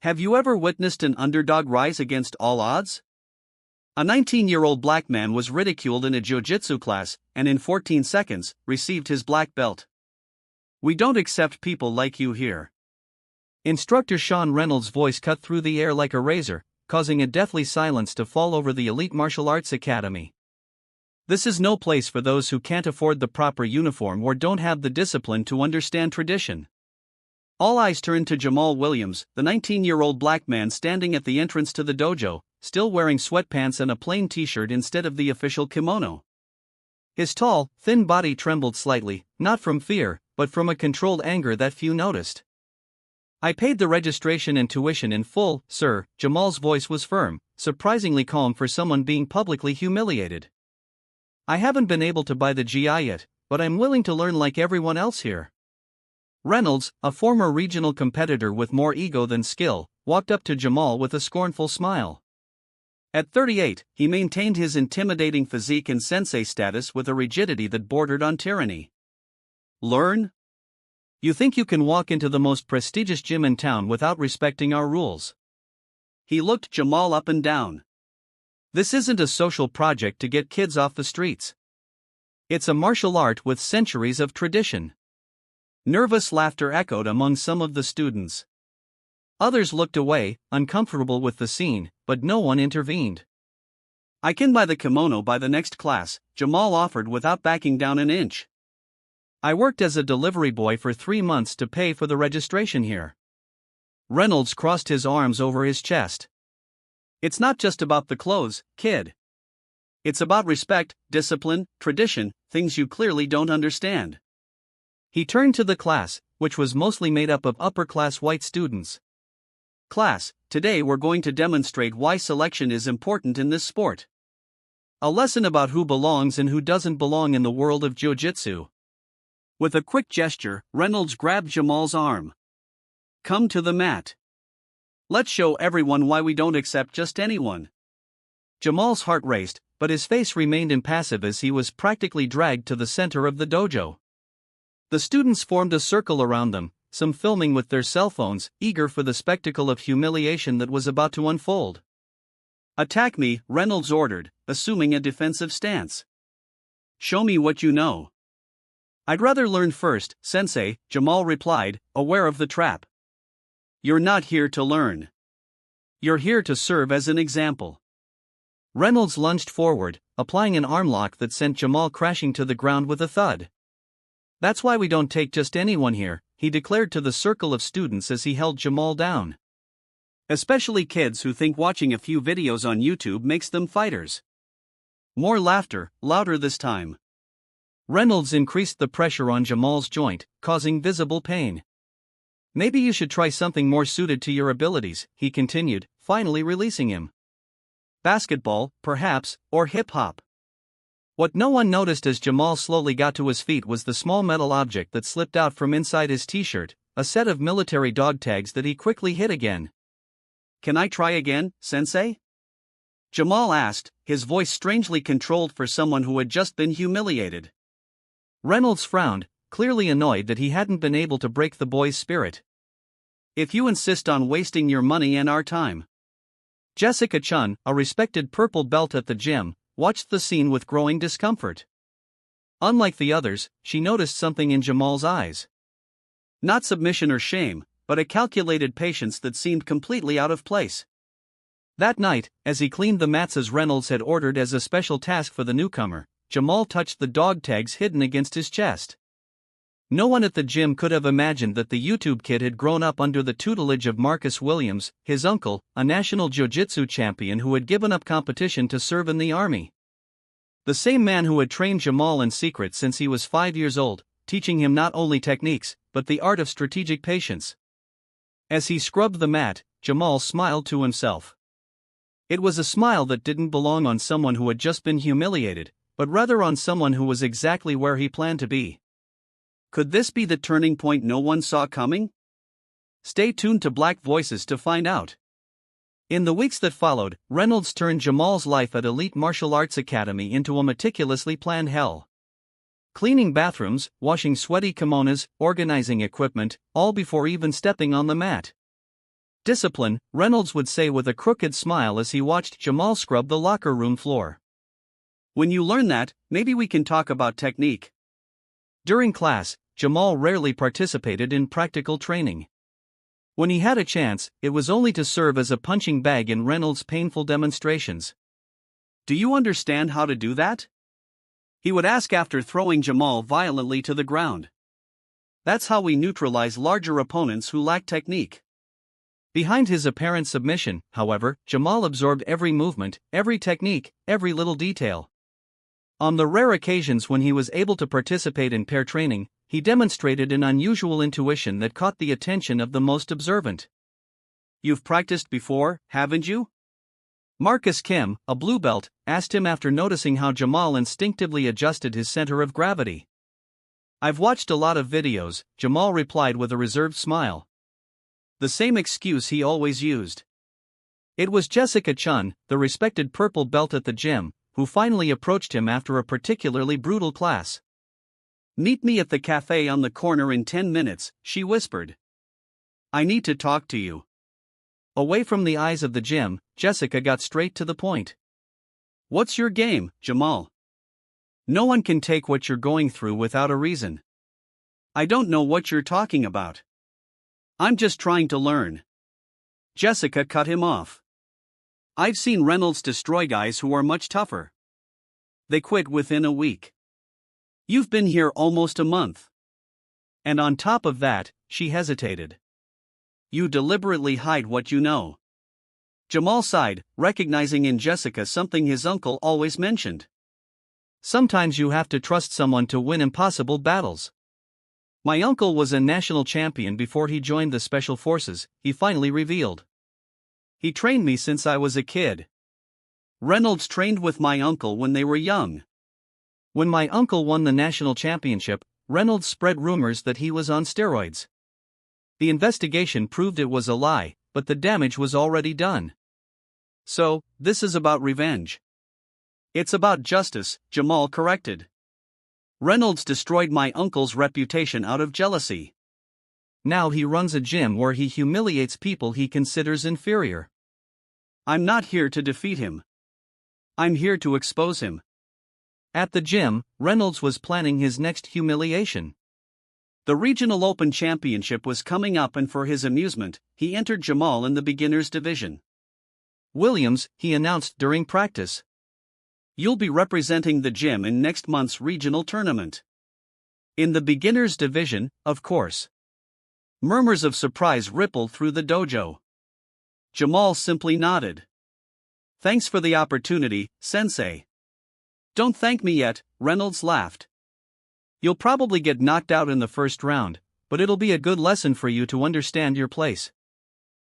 Have you ever witnessed an underdog rise against all odds? A 19-year-old black man was ridiculed in a Jiu Jitsu class, and in 14 seconds, received his black belt. We don't accept people like you here. Instructor Sean Reynolds' voice cut through the air like a razor, causing a deathly silence to fall over the elite martial arts academy. This is no place for those who can't afford the proper uniform or don't have the discipline to understand tradition. All eyes turned to Jamal Williams, the 19-year-old black man standing at the entrance to the dojo, still wearing sweatpants and a plain t-shirt instead of the official kimono. His tall, thin body trembled slightly, not from fear, but from a controlled anger that few noticed. I paid the registration and tuition in full, sir. Jamal's voice was firm, surprisingly calm for someone being publicly humiliated. I haven't been able to buy the GI yet, but I'm willing to learn like everyone else here. Reynolds, a former regional competitor with more ego than skill, walked up to Jamal with a scornful smile. At 38, he maintained his intimidating physique and sensei status with a rigidity that bordered on tyranny. Learn? You think you can walk into the most prestigious gym in town without respecting our rules? He looked Jamal up and down. This isn't a social project to get kids off the streets. It's a martial art with centuries of tradition. Nervous laughter echoed among some of the students. Others looked away, uncomfortable with the scene, but no one intervened. I can buy the kimono by the next class, Jamal offered without backing down an inch. I worked as a delivery boy for 3 months to pay for the registration here. Reynolds crossed his arms over his chest. It's not just about the clothes, kid. It's about respect, discipline, tradition, things you clearly don't understand. He turned to the class, which was mostly made up of upper-class white students. Class, today we're going to demonstrate why selection is important in this sport. A lesson about who belongs and who doesn't belong in the world of Jiu Jitsu. With a quick gesture, Reynolds grabbed Jamal's arm. Come to the mat. Let's show everyone why we don't accept just anyone. Jamal's heart raced, but his face remained impassive as he was practically dragged to the center of the dojo. The students formed a circle around them, some filming with their cell phones, eager for the spectacle of humiliation that was about to unfold. Attack me, Reynolds ordered, assuming a defensive stance. Show me what you know. I'd rather learn first, sensei, Jamal replied, aware of the trap. You're not here to learn. You're here to serve as an example. Reynolds lunged forward, applying an arm lock that sent Jamal crashing to the ground with a thud. That's why we don't take just anyone here, he declared to the circle of students as he held Jamal down. Especially kids who think watching a few videos on YouTube makes them fighters. More laughter, louder this time. Reynolds increased the pressure on Jamal's joint, causing visible pain. Maybe you should try something more suited to your abilities, he continued, finally releasing him. Basketball, perhaps, or hip-hop. What no one noticed as Jamal slowly got to his feet was the small metal object that slipped out from inside his t-shirt, a set of military dog tags that he quickly hid again. Can I try again, sensei? Jamal asked, his voice strangely controlled for someone who had just been humiliated. Reynolds frowned, clearly annoyed that he hadn't been able to break the boy's spirit. If you insist on wasting your money and our time. Jessica Chun, a respected purple belt at the gym, watched the scene with growing discomfort. Unlike the others, she noticed something in Jamal's eyes. Not submission or shame, but a calculated patience that seemed completely out of place. That night, as he cleaned the mats as Reynolds had ordered as a special task for the newcomer, Jamal touched the dog tags hidden against his chest. No one at the gym could have imagined that the YouTube kid had grown up under the tutelage of Marcus Williams, his uncle, a national jiu-jitsu champion who had given up competition to serve in the army. The same man who had trained Jamal in secret since he was 5 years old, teaching him not only techniques, but the art of strategic patience. As he scrubbed the mat, Jamal smiled to himself. It was a smile that didn't belong on someone who had just been humiliated, but rather on someone who was exactly where he planned to be. Could this be the turning point no one saw coming? Stay tuned to Black Voices to find out. In the weeks that followed, Reynolds turned Jamal's life at Elite Martial Arts Academy into a meticulously planned hell. Cleaning bathrooms, washing sweaty kimonos, organizing equipment, all before even stepping on the mat. Discipline, Reynolds would say with a crooked smile as he watched Jamal scrub the locker room floor. When you learn that, maybe we can talk about technique. During class, Jamal rarely participated in practical training. When he had a chance, it was only to serve as a punching bag in Reynolds' painful demonstrations. Do you understand how to do that? He would ask after throwing Jamal violently to the ground. That's how we neutralize larger opponents who lack technique. Behind his apparent submission, however, Jamal absorbed every movement, every technique, every little detail. On the rare occasions when he was able to participate in pair training, he demonstrated an unusual intuition that caught the attention of the most observant. You've practiced before, haven't you? Marcus Kim, a blue belt, asked him after noticing how Jamal instinctively adjusted his center of gravity. I've watched a lot of videos, Jamal replied with a reserved smile. The same excuse he always used. It was Jessica Chun, the respected purple belt at the gym, who finally approached him after a particularly brutal class. Meet me at the cafe on the corner in 10 minutes, she whispered. I need to talk to you. Away from the eyes of the gym, Jessica got straight to the point. What's your game, Jamal? No one can take what you're going through without a reason. I don't know what you're talking about. I'm just trying to learn. Jessica cut him off. I've seen Reynolds destroy guys who are much tougher. They quit within a week. You've been here almost a month. And on top of that, she hesitated. You deliberately hide what you know. Jamal sighed, recognizing in Jessica something his uncle always mentioned. Sometimes you have to trust someone to win impossible battles. My uncle was a national champion before he joined the Special Forces, he finally revealed. He trained me since I was a kid. Reynolds trained with my uncle when they were young. When my uncle won the national championship, Reynolds spread rumors that he was on steroids. The investigation proved it was a lie, but the damage was already done. So, this is about revenge. It's about justice, Jamal corrected. Reynolds destroyed my uncle's reputation out of jealousy. Now he runs a gym where he humiliates people he considers inferior. I'm not here to defeat him. I'm here to expose him. At the gym, Reynolds was planning his next humiliation. The Regional Open Championship was coming up, and for his amusement, he entered Jamal in the beginners division. Williams, he announced during practice. You'll be representing the gym in next month's regional tournament. In the beginners division, of course. Murmurs of surprise rippled through the dojo. Jamal simply nodded. Thanks for the opportunity, sensei. Don't thank me yet, Reynolds laughed. You'll probably get knocked out in the first round, but it'll be a good lesson for you to understand your place.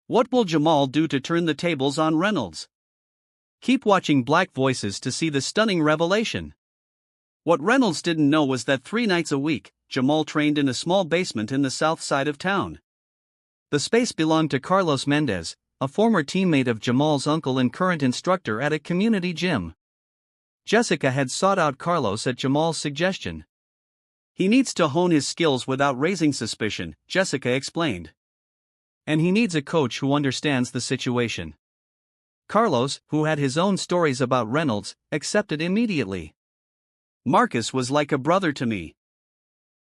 What will Jamal do to turn the tables on Reynolds? Keep watching Black Voices to see the stunning revelation. What Reynolds didn't know was that 3 nights a week, Jamal trained in a small basement in the south side of town. The space belonged to Carlos Mendez, a former teammate of Jamal's uncle and current instructor at a community gym. Jessica had sought out Carlos at Jamal's suggestion. He needs to hone his skills without raising suspicion, Jessica explained. And he needs a coach who understands the situation. Carlos, who had his own stories about Reynolds, accepted immediately. Marcus was like a brother to me.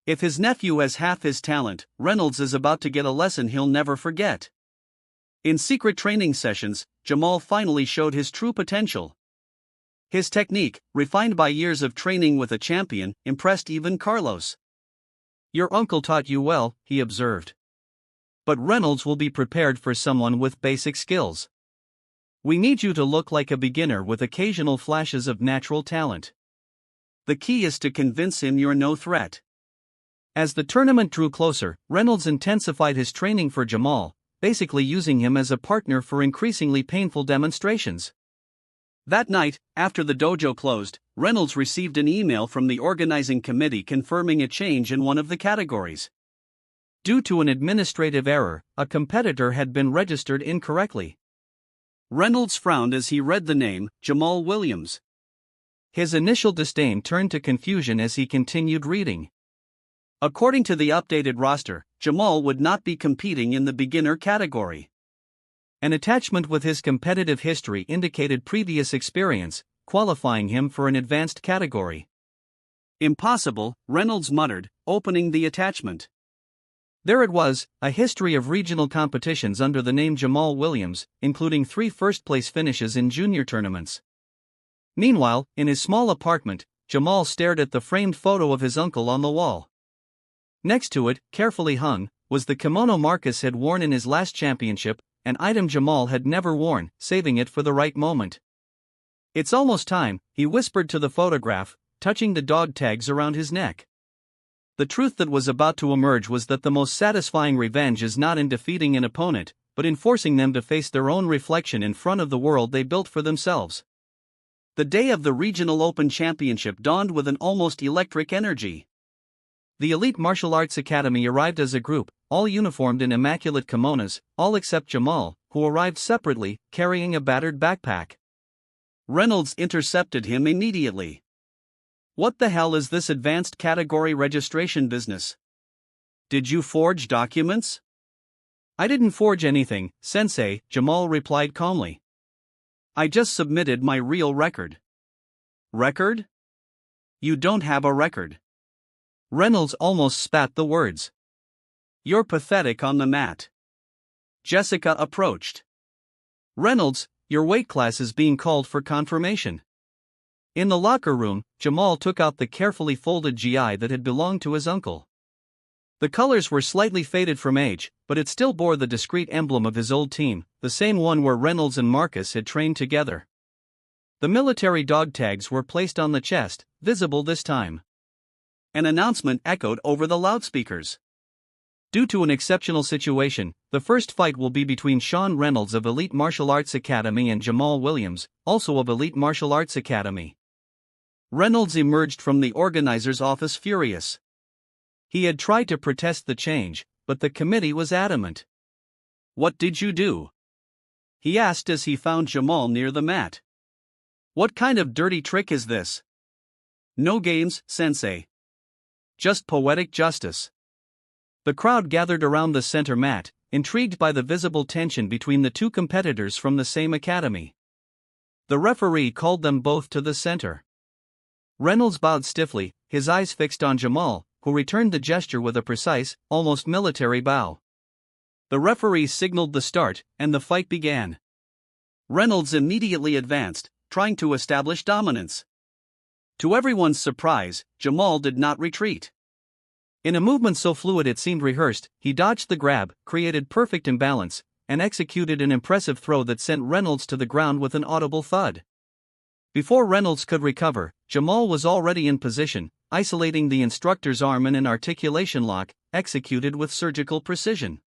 If his nephew has half his talent, Reynolds is about to get a lesson he'll never forget. In secret training sessions, Jamal finally showed his true potential. His technique, refined by years of training with a champion, impressed even Carlos. Your uncle taught you well, he observed. But Reynolds will be prepared for someone with basic skills. We need you to look like a beginner with occasional flashes of natural talent. The key is to convince him you're no threat. As the tournament drew closer, Reynolds intensified his training for Jamal, basically using him as a partner for increasingly painful demonstrations. That night, after the dojo closed, Reynolds received an email from the organizing committee confirming a change in one of the categories. Due to an administrative error, a competitor had been registered incorrectly. Reynolds frowned as he read the name, Jamal Williams. His initial disdain turned to confusion as he continued reading. According to the updated roster, Jamal would not be competing in the beginner category. An attachment with his competitive history indicated previous experience, qualifying him for an advanced category. Impossible, Reynolds muttered, opening the attachment. There it was, a history of regional competitions under the name Jamal Williams, including 3 first-place finishes in junior tournaments. Meanwhile, in his small apartment, Jamal stared at the framed photo of his uncle on the wall. Next to it, carefully hung, was the kimono Marcus had worn in his last championship, an item Jamal had never worn, saving it for the right moment. "It's almost time," he whispered to the photograph, touching the dog tags around his neck. The truth that was about to emerge was that the most satisfying revenge is not in defeating an opponent, but in forcing them to face their own reflection in front of the world they built for themselves. The day of the Regional Open Championship dawned with an almost electric energy. The Elite Martial Arts Academy arrived as a group, all uniformed in immaculate kimonos, all except Jamal, who arrived separately, carrying a battered backpack. Reynolds intercepted him immediately. "What the hell is this advanced category registration business? Did you forge documents?" "I didn't forge anything, Sensei," Jamal replied calmly. "I just submitted my real record." "Record? You don't have a record." Reynolds almost spat the words. "You're pathetic on the mat." Jessica approached. "Reynolds, your weight class is being called for confirmation." In the locker room, Jamal took out the carefully folded GI that had belonged to his uncle. The colors were slightly faded from age, but it still bore the discreet emblem of his old team, the same one where Reynolds and Marcus had trained together. The military dog tags were placed on the chest, visible this time. An announcement echoed over the loudspeakers. "Due to an exceptional situation, the first fight will be between Sean Reynolds of Elite Martial Arts Academy and Jamal Williams, also of Elite Martial Arts Academy." Reynolds emerged from the organizer's office furious. He had tried to protest the change, but the committee was adamant. "What did you do?" he asked as he found Jamal near the mat. "What kind of dirty trick is this?" "No games, Sensei. Just poetic justice." The crowd gathered around the center mat, intrigued by the visible tension between the two competitors from the same academy. The referee called them both to the center. Reynolds bowed stiffly, his eyes fixed on Jamal, who returned the gesture with a precise, almost military bow. The referee signaled the start, and the fight began. Reynolds immediately advanced, trying to establish dominance. To everyone's surprise, Jamal did not retreat. In a movement so fluid it seemed rehearsed, he dodged the grab, created perfect imbalance, and executed an impressive throw that sent Reynolds to the ground with an audible thud. Before Reynolds could recover, Jamal was already in position, isolating the instructor's arm in an articulation lock, executed with surgical precision.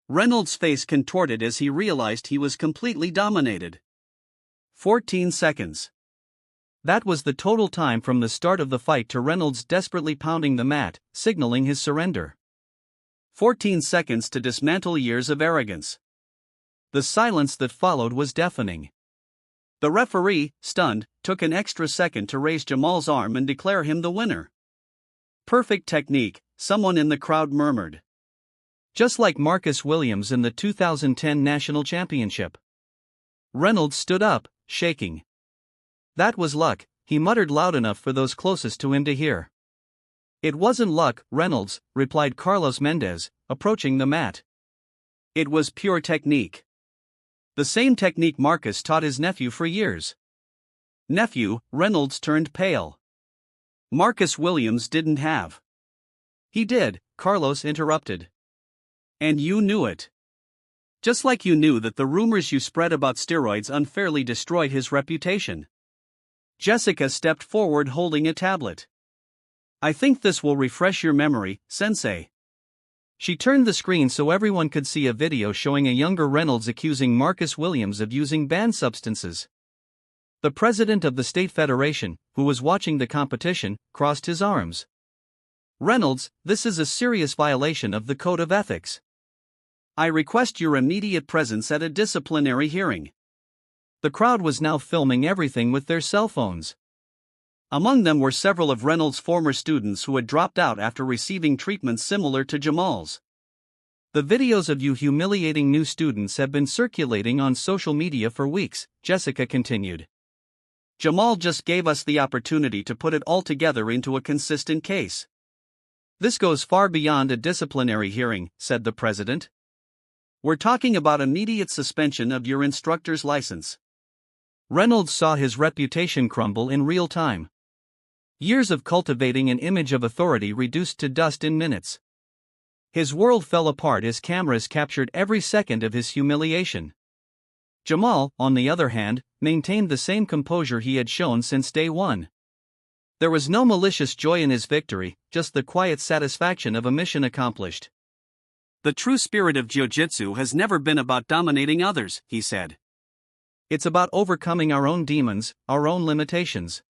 Reynolds' face contorted as he realized he was completely dominated. 14 seconds. That was the total time from the start of the fight to Reynolds desperately pounding the mat, signaling his surrender. 14 seconds to dismantle years of arrogance. The silence that followed was deafening. The referee, stunned, took an extra second to raise Jamal's arm and declare him the winner. "Perfect technique," someone in the crowd murmured. "Just like Marcus Williams in the 2010 National Championship." Reynolds stood up, shaking. "That was luck," he muttered loud enough for those closest to him to hear. "It wasn't luck, Reynolds," replied Carlos Mendez, approaching the mat. "It was pure technique. The same technique Marcus taught his nephew for years." "Nephew," Reynolds turned pale. "Marcus Williams didn't have." "He did," Carlos interrupted. "And you knew it. Just like you knew that the rumors you spread about steroids unfairly destroyed his reputation." Jessica stepped forward holding a tablet. "I think this will refresh your memory, Sensei." She turned the screen so everyone could see a video showing a younger Reynolds accusing Marcus Williams of using banned substances. The president of the state federation, who was watching the competition, crossed his arms. "Reynolds, this is a serious violation of the code of ethics. I request your immediate presence at a disciplinary hearing." The crowd was now filming everything with their cell phones. Among them were several of Reynolds' former students who had dropped out after receiving treatment similar to Jamal's. The videos of you humiliating new students have been circulating on social media for weeks, Jessica continued. Jamal just gave us the opportunity to put it all together into a consistent case. This goes far beyond a disciplinary hearing, said the president. We're talking about immediate suspension of your instructor's license. Reynolds saw his reputation crumble in real time. Years of cultivating an image of authority reduced to dust in minutes. His world fell apart as cameras captured every second of his humiliation. Jamal, on the other hand, maintained the same composure he had shown since day one. There was no malicious joy in his victory, just the quiet satisfaction of a mission accomplished. The true spirit of Jiu Jitsu has never been about dominating others, he said. It's about overcoming our own demons, our own limitations.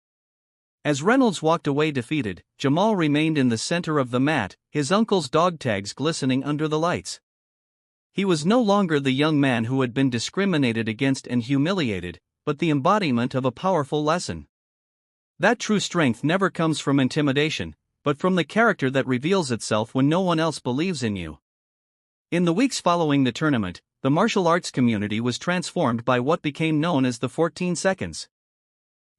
As Reynolds walked away defeated, Jamal remained in the center of the mat, his uncle's dog tags glistening under the lights. He was no longer the young man who had been discriminated against and humiliated, but the embodiment of a powerful lesson. That true strength never comes from intimidation, but from the character that reveals itself when no one else believes in you. In the weeks following the tournament, the martial arts community was transformed by what became known as the 14 seconds.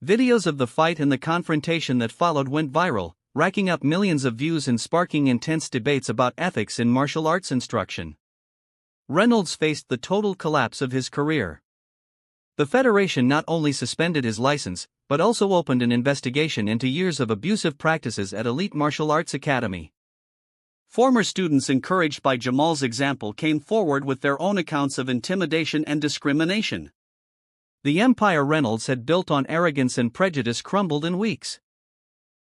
Videos of the fight and the confrontation that followed went viral, racking up millions of views and sparking intense debates about ethics in martial arts instruction. Reynolds faced the total collapse of his career. The federation not only suspended his license, but also opened an investigation into years of abusive practices at elite martial arts academy. Former students encouraged by Jamal's example came forward with their own accounts of intimidation and discrimination. The empire Reynolds had built on arrogance and prejudice crumbled in weeks.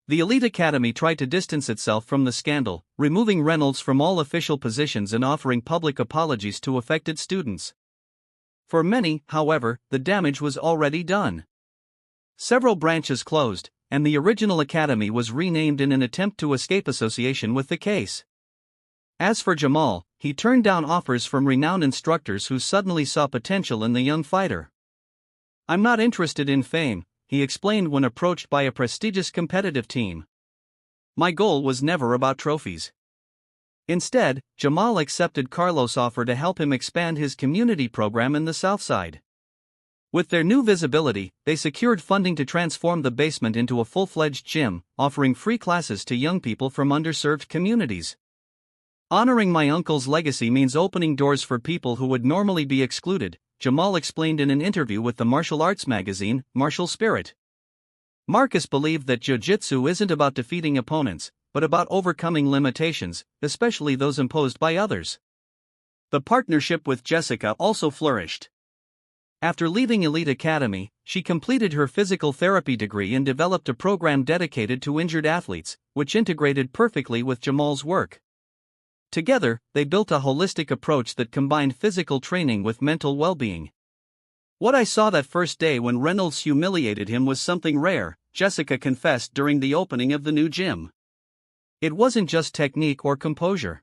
The elite academy tried to distance itself from the scandal, removing Reynolds from all official positions and offering public apologies to affected students. For many, however, the damage was already done. Several branches closed, and the original academy was renamed in an attempt to escape association with the case. As for Jamal, he turned down offers from renowned instructors who suddenly saw potential in the young fighter. I'm not interested in fame, he explained when approached by a prestigious competitive team. My goal was never about trophies. Instead, Jamal accepted Carlos' offer to help him expand his community program in the South Side. With their new visibility, they secured funding to transform the basement into a full-fledged gym, offering free classes to young people from underserved communities. Honoring my uncle's legacy means opening doors for people who would normally be excluded, Jamal explained in an interview with the martial arts magazine, Martial Spirit. Marcus believed that jiu-jitsu isn't about defeating opponents, but about overcoming limitations, especially those imposed by others. The partnership with Jessica also flourished. After leaving Elite Academy, she completed her physical therapy degree and developed a program dedicated to injured athletes, which integrated perfectly with Jamal's work. Together, they built a holistic approach that combined physical training with mental well-being. What I saw that first day when Reynolds humiliated him was something rare, Jessica confessed during the opening of the new gym. It wasn't just technique or composure.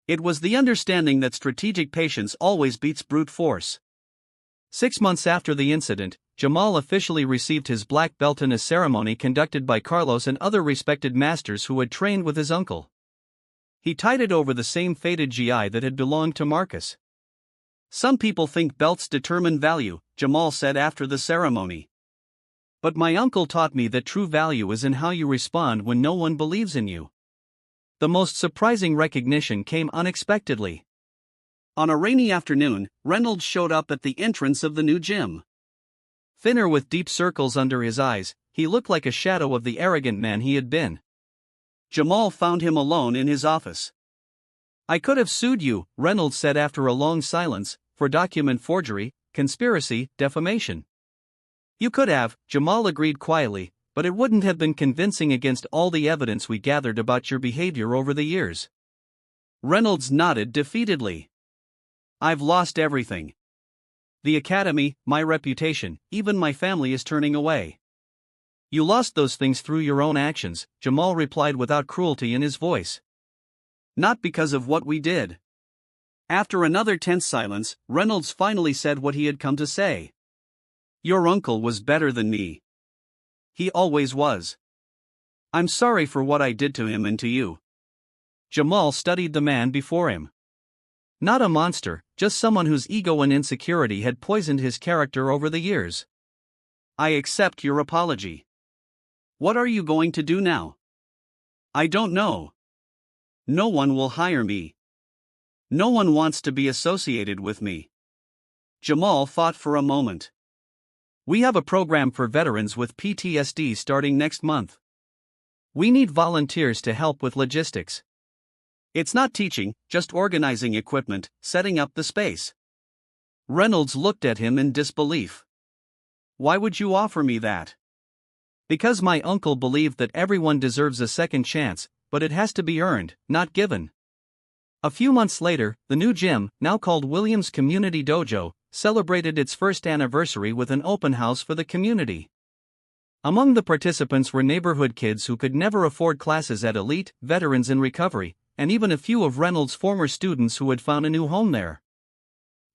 It was the understanding that strategic patience always beats brute force. 6 months after the incident, Jamal officially received his black belt in a ceremony conducted by Carlos and other respected masters who had trained with his uncle. He tied it over the same faded GI that had belonged to Marcus. Some people think belts determine value, Jamal said after the ceremony. But my uncle taught me that true value is in how you respond when no one believes in you. The most surprising recognition came unexpectedly. On a rainy afternoon, Reynolds showed up at the entrance of the new gym. Thinner with deep circles under his eyes, he looked like a shadow of the arrogant man he had been. Jamal found him alone in his office. I could have sued you, Reynolds said after a long silence, for document forgery, conspiracy, defamation. You could have, Jamal agreed quietly, but it wouldn't have been convincing against all the evidence we gathered about your behavior over the years. Reynolds nodded defeatedly. I've lost everything. The academy, my reputation, even my family is turning away. You lost those things through your own actions, Jamal replied without cruelty in his voice. Not because of what we did. After another tense silence, Reynolds finally said what he had come to say. Your uncle was better than me. He always was. I'm sorry for what I did to him and to you. Jamal studied the man before him. Not a monster, just someone whose ego and insecurity had poisoned his character over the years. I accept your apology. What are you going to do now? I don't know. No one will hire me. No one wants to be associated with me. Jamal thought for a moment. We have a program for veterans with PTSD starting next month. We need volunteers to help with logistics. It's not teaching, just organizing equipment, setting up the space. Reynolds looked at him in disbelief. Why would you offer me that? Because my uncle believed that everyone deserves a second chance, but it has to be earned, not given. A few months later, the new gym, now called Williams Community Dojo, celebrated its first anniversary with an open house for the community. Among the participants were neighborhood kids who could never afford classes at Elite, veterans in recovery, and even a few of Reynolds' former students who had found a new home there.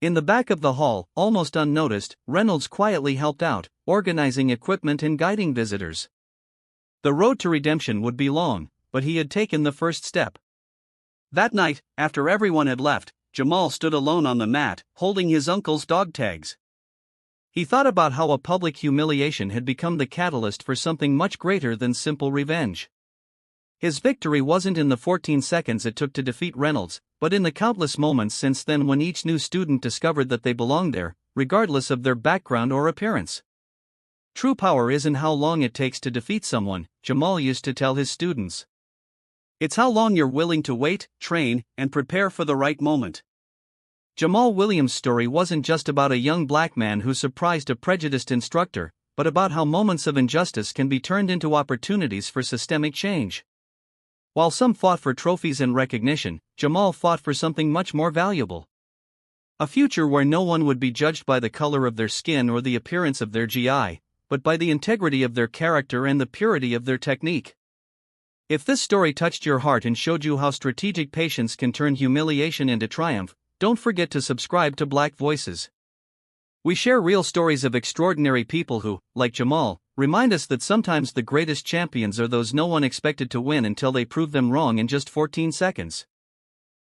In the back of the hall, almost unnoticed, Reynolds quietly helped out, organizing equipment and guiding visitors. The road to redemption would be long, but he had taken the first step. That night, after everyone had left, Jamal stood alone on the mat, holding his uncle's dog tags. He thought about how a public humiliation had become the catalyst for something much greater than simple revenge. His victory wasn't in the 14 seconds it took to defeat Reynolds, but in the countless moments since then when each new student discovered that they belonged there, regardless of their background or appearance. True power isn't how long it takes to defeat someone, Jamal used to tell his students. It's how long you're willing to wait, train, and prepare for the right moment. Jamal Williams' story wasn't just about a young black man who surprised a prejudiced instructor, but about how moments of injustice can be turned into opportunities for systemic change. While some fought for trophies and recognition, Jamal fought for something much more valuable. A future where no one would be judged by the color of their skin or the appearance of their GI, but by the integrity of their character and the purity of their technique. If this story touched your heart and showed you how strategic patience can turn humiliation into triumph, don't forget to subscribe to Black Voices. We share real stories of extraordinary people who, like Jamal, remind us that sometimes the greatest champions are those no one expected to win until they prove them wrong in just 14 seconds.